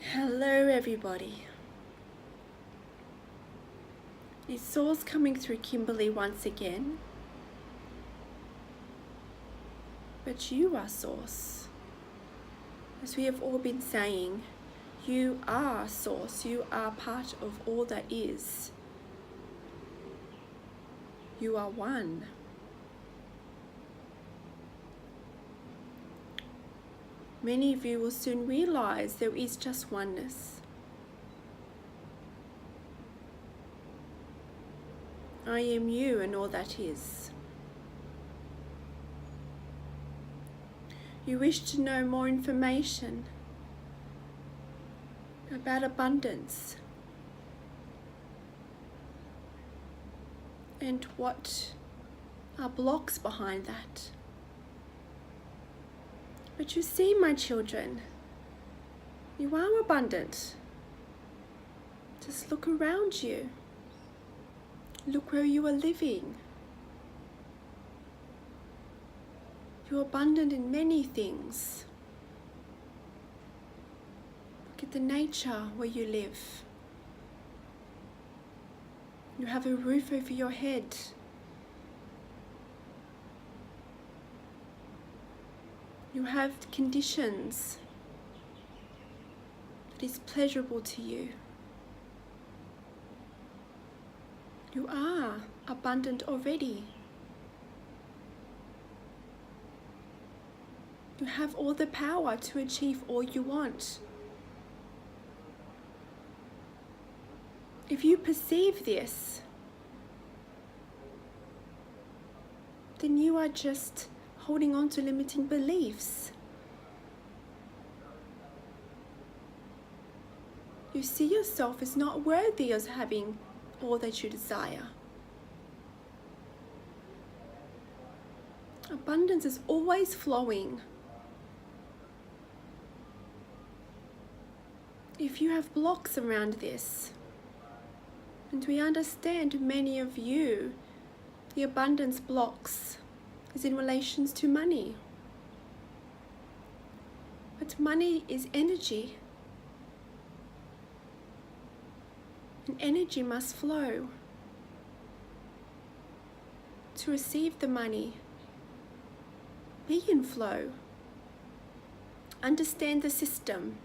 Hello everybody. It's Source coming through Kimberley once again. But you are Source. As we have all been saying, you are Source. You are part of all that is. You are one. Many of you will soon realize there is just oneness. I am you and all that is. You wish to know more information about abundance and what are blocks behind that. But you see, my children, you are abundant. Just look around you. Look where you are living. You're abundant in many things. Look at the nature where you live. You have a roof over your head. You have conditions that is pleasurable to you. You are abundant already. You have all the power to achieve all you want. If you perceive this, then you are just holding on to limiting beliefs. You see yourself as not worthy of having all that you desire. Abundance is always flowing. If you have blocks around this, and we understand many of you, the abundance blocks is in relations to money. But money is energy. And energy must flow. To receive the money, be in flow. Understand the system.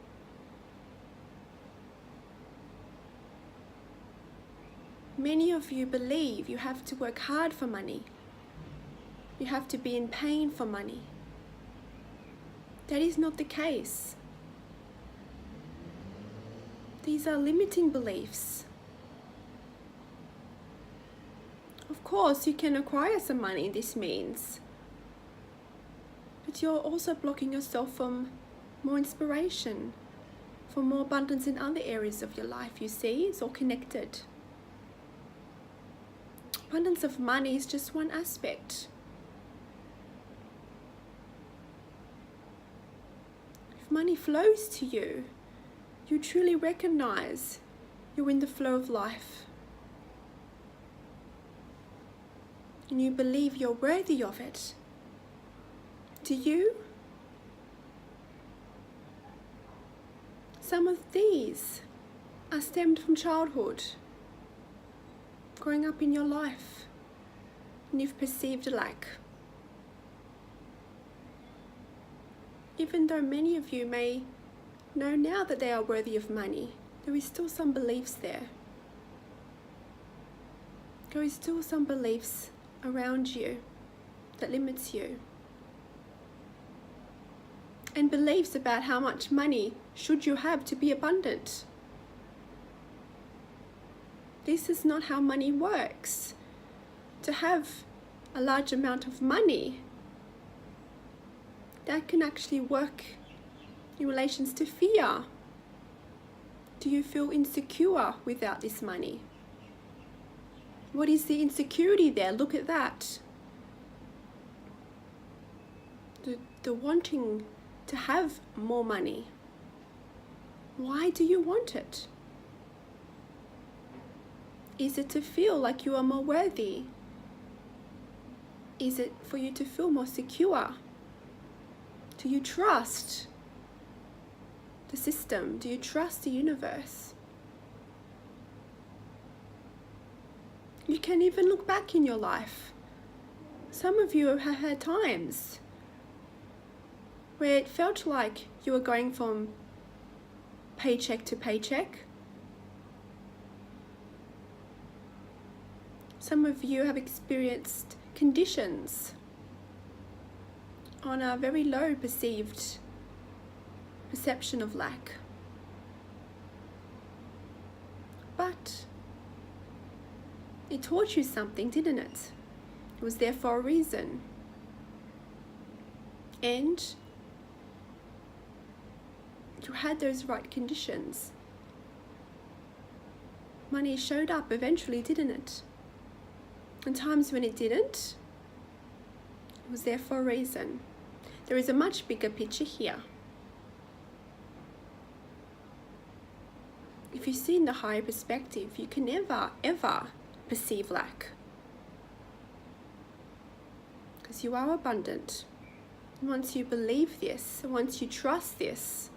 Many of you believe you have to work hard for money. You have to be in pain for money. That is not the case. These are limiting beliefs. Of course, you can acquire some money, this means. But you're also blocking yourself from more inspiration, for more abundance in other areas of your life. You see, it's all connected. Abundance of money is just one aspect. If money flows to you, you truly recognize you're in the flow of life. And you believe you're worthy of it. Do you? Some of these are stemmed from childhood, growing up in your life, and you've perceived lack. Even though many of you may know now that they are worthy of money, there is still some beliefs there. There is still some beliefs around you that limits you. And beliefs about how much money should you have to be abundant. This is not how money works. To have a large amount of money, that can actually work in relations to fear. Do you feel insecure without this money? What is the insecurity there? Look at that. The wanting to have more money. Why do you want it? Is it to feel like you are more worthy? Is it for you to feel more secure? Do you trust the system? Do you trust the universe? You can even look back in your life. Some of you have had times where it felt like you were going from paycheck to paycheck. Some of you have experienced conditions on a very low perception of lack. But it taught you something, didn't it? It was there for a reason. And you had those right conditions. Money showed up eventually, didn't it? And times when it didn't, it was there for a reason. There is a much bigger picture here. If you see in the higher perspective, you can never, ever perceive lack. Because you are abundant. And once you believe this, and once you trust this,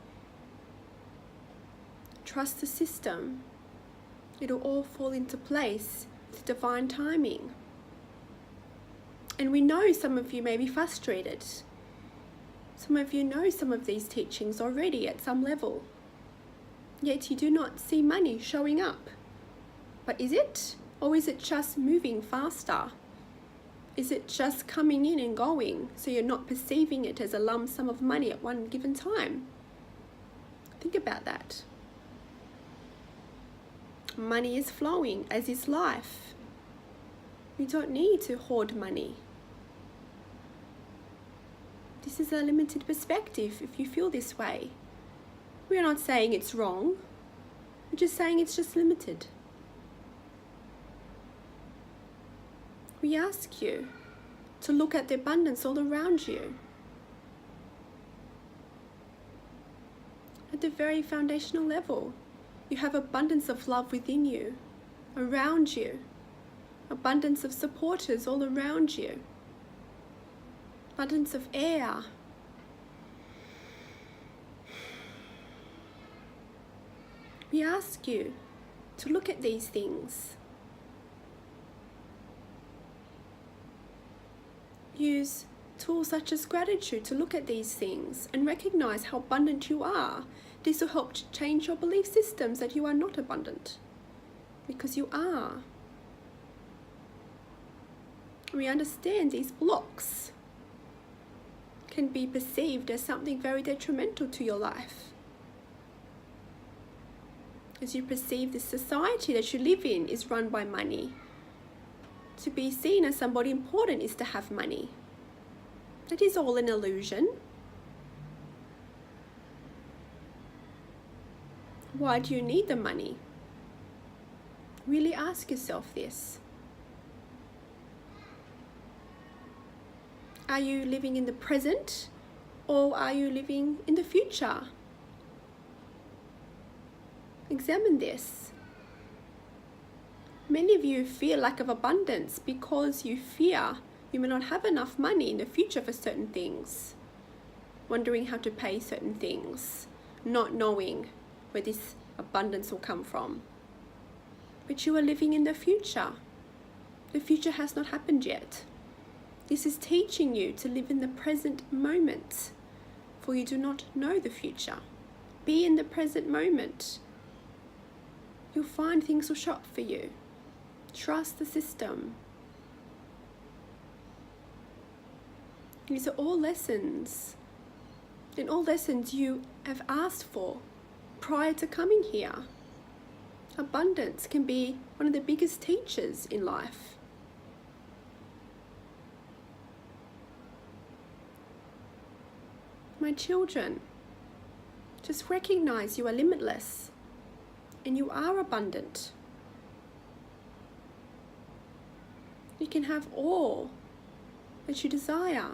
trust the system, it'll all fall into place with divine timing. And we know some of you may be frustrated. Some of you know some of these teachings already at some level. Yet you do not see money showing up. But is it? Or is it just moving faster? Is it just coming in and going, so you're not perceiving it as a lump sum of money at one given time? Think about that. Money is flowing, as is life. We don't need to hoard money. This is a limited perspective if you feel this way. We are not saying it's wrong. We're just saying it's just limited. We ask you to look at the abundance all around you. At the very foundational level, you have abundance of love within you, around you. Abundance of supporters all around you. Abundance of air. We ask you to look at these things. Use tools such as gratitude to look at these things and recognize how abundant you are. This will help to change your belief systems that you are not abundant, because you are. We understand these blocks can be perceived as something very detrimental to your life. As you perceive this society that you live in is run by money. To be seen as somebody important is to have money. That is all an illusion. Why do you need the money? Really ask yourself this. Are you living in the present, or are you living in the future? Examine this. Many of you fear lack of abundance because you fear you may not have enough money in the future for certain things, wondering how to pay certain things, not knowing where this abundance will come from. But you are living in the future. The future has not happened yet. This is teaching you to live in the present moment, for you do not know the future. Be in the present moment. You'll find things will show up for you. Trust the system. These are all lessons. And all lessons you have asked for prior to coming here. Abundance can be one of the biggest teachers in life. My children, just recognize you are limitless and you are abundant. You can have all that you desire.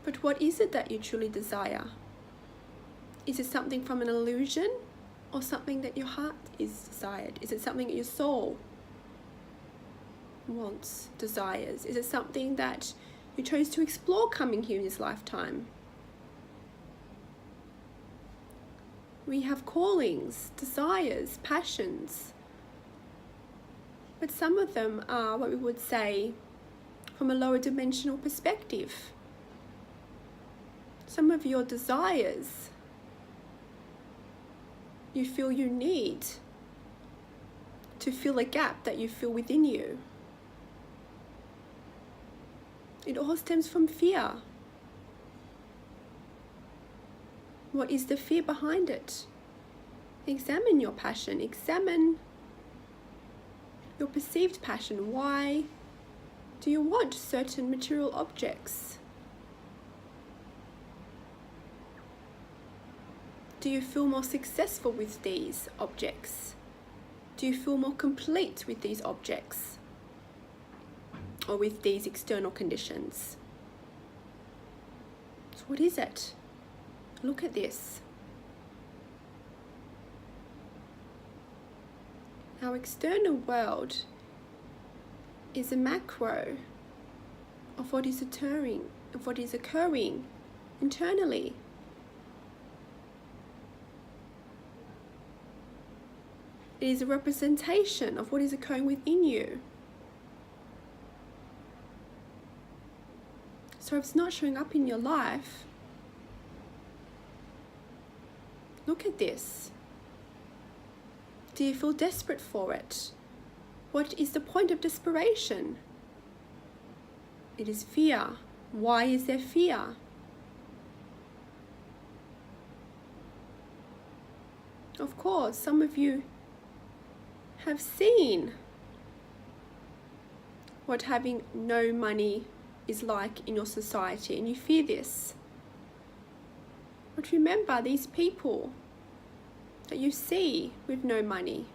But what is it that you truly desire? Is it something from an illusion, or something that your heart is desired? Is it something that your soul wants, desires? Is it something that you chose to explore coming here in this lifetime? We have callings, desires, passions. But some of them are what we would say from a lower dimensional perspective. Some of your desires you feel you need to fill a gap that you feel within you. It all stems from fear. What is the fear behind it? Examine your passion. Examine your perceived passion. Why do you want certain material objects? Do you feel more successful with these objects? Do you feel more complete with these objects? Or with these external conditions? So what is it? Look at this. Our external world is a macro of what is occurring internally. It is a representation of what is occurring within you. So if it's not showing up in your life, look at this. Do you feel desperate for it? What is the point of desperation? It is fear. Why is there fear? Of course, some of you have seen what having no money is like in your society, and you fear this. But remember, these people that you see with no money,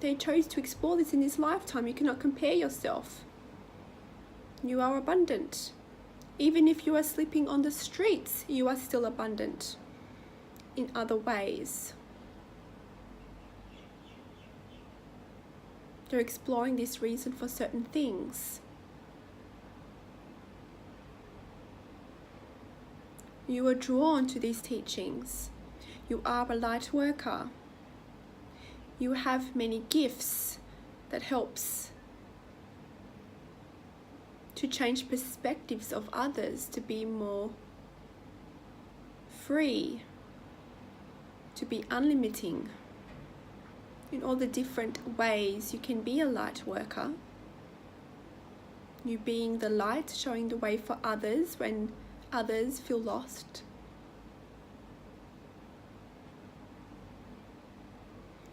they chose to explore this in this lifetime. You cannot compare yourself. You are abundant. Even if you are sleeping on the streets, you are still abundant in other ways. They're exploring this reason for certain things. You are drawn to these teachings. You are a light worker. You have many gifts that helps to change perspectives of others, to be more free, to be unlimiting. In all the different ways you can be a light worker. You being the light, showing the way for others when others feel lost.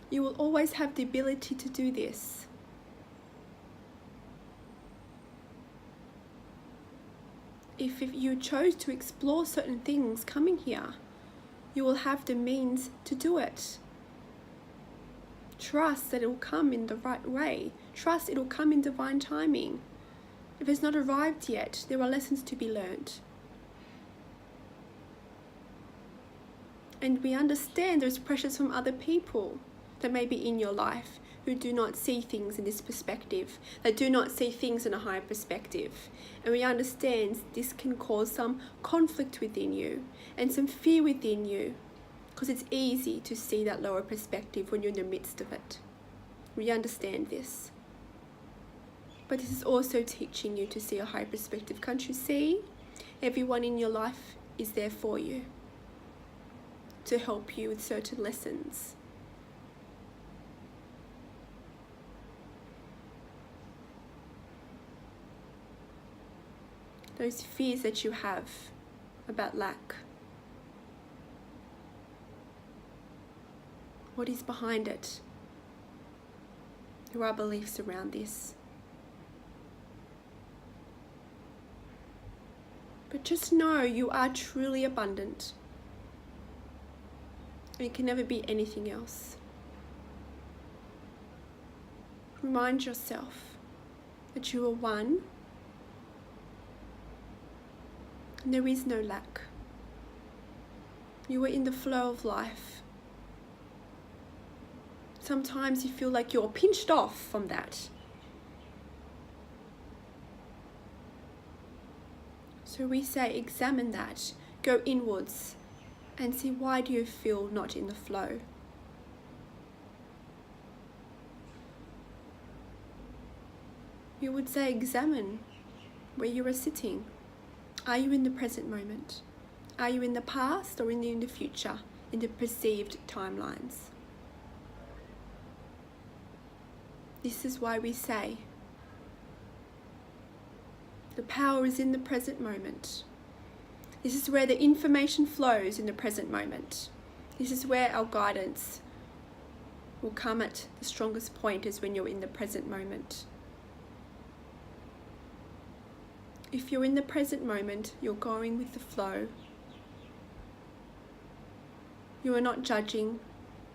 You will always have the ability to do this. If you chose to explore certain things coming here, you will have the means to do it. Trust that it will come in the right way. Trust it will come in divine timing. If it's not arrived yet, there are lessons to be learned. And we understand there's pressures from other people that may be in your life who do not see things in this perspective, that do not see things in a higher perspective. And we understand this can cause some conflict within you and some fear within you, because it's easy to see that lower perspective when you're in the midst of it. We understand this. But this is also teaching you to see a higher perspective. Can't you see? Everyone in your life is there for you, to help you with certain lessons. Those fears that you have about lack. What is behind it? There are beliefs around this. But just know you are truly abundant. And it can never be anything else. Remind yourself that you are one, and there is no lack. You are in the flow of life. Sometimes you feel like you're pinched off from that. So we say, examine that. Go inwards. and see, why do you feel not in the flow? You would say, examine where you are sitting. Are you in the present moment? Are you in the past or in the future, in the perceived timelines? This is why we say the power is in the present moment. This is where the information flows in the present moment. This is where our guidance will come at the strongest point, is when you're in the present moment. If you're in the present moment, you're going with the flow. You are not judging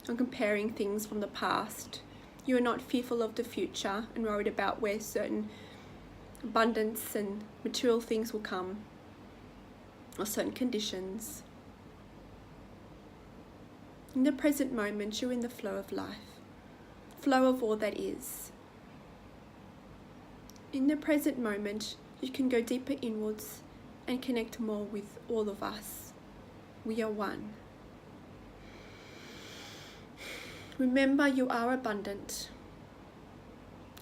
or comparing things from the past. You are not fearful of the future and worried about where certain abundance and material things will come, or certain conditions. In the present moment, you're in the flow of life, flow of all that is. In the present moment, you can go deeper inwards and connect more with all of us. We are one. Remember, you are abundant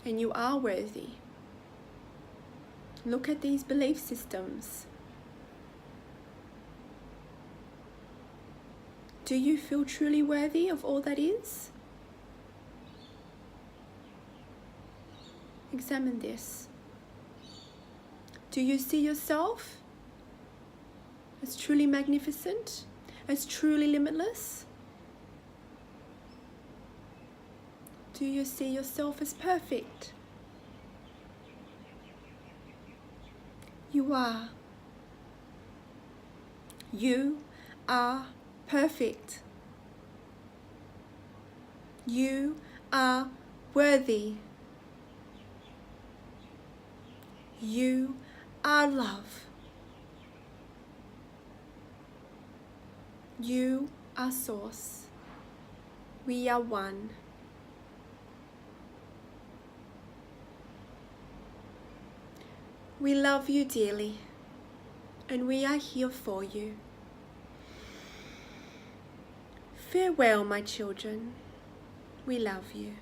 and you are worthy. Look at these belief systems. Do you feel truly worthy of all that is? Examine this. Do you see yourself as truly magnificent, as truly limitless? Do you see yourself as perfect? You are. You are perfect. You are worthy. You are love. You are source. We are one. We love you dearly, and we are here for you. Farewell, my children. We love you.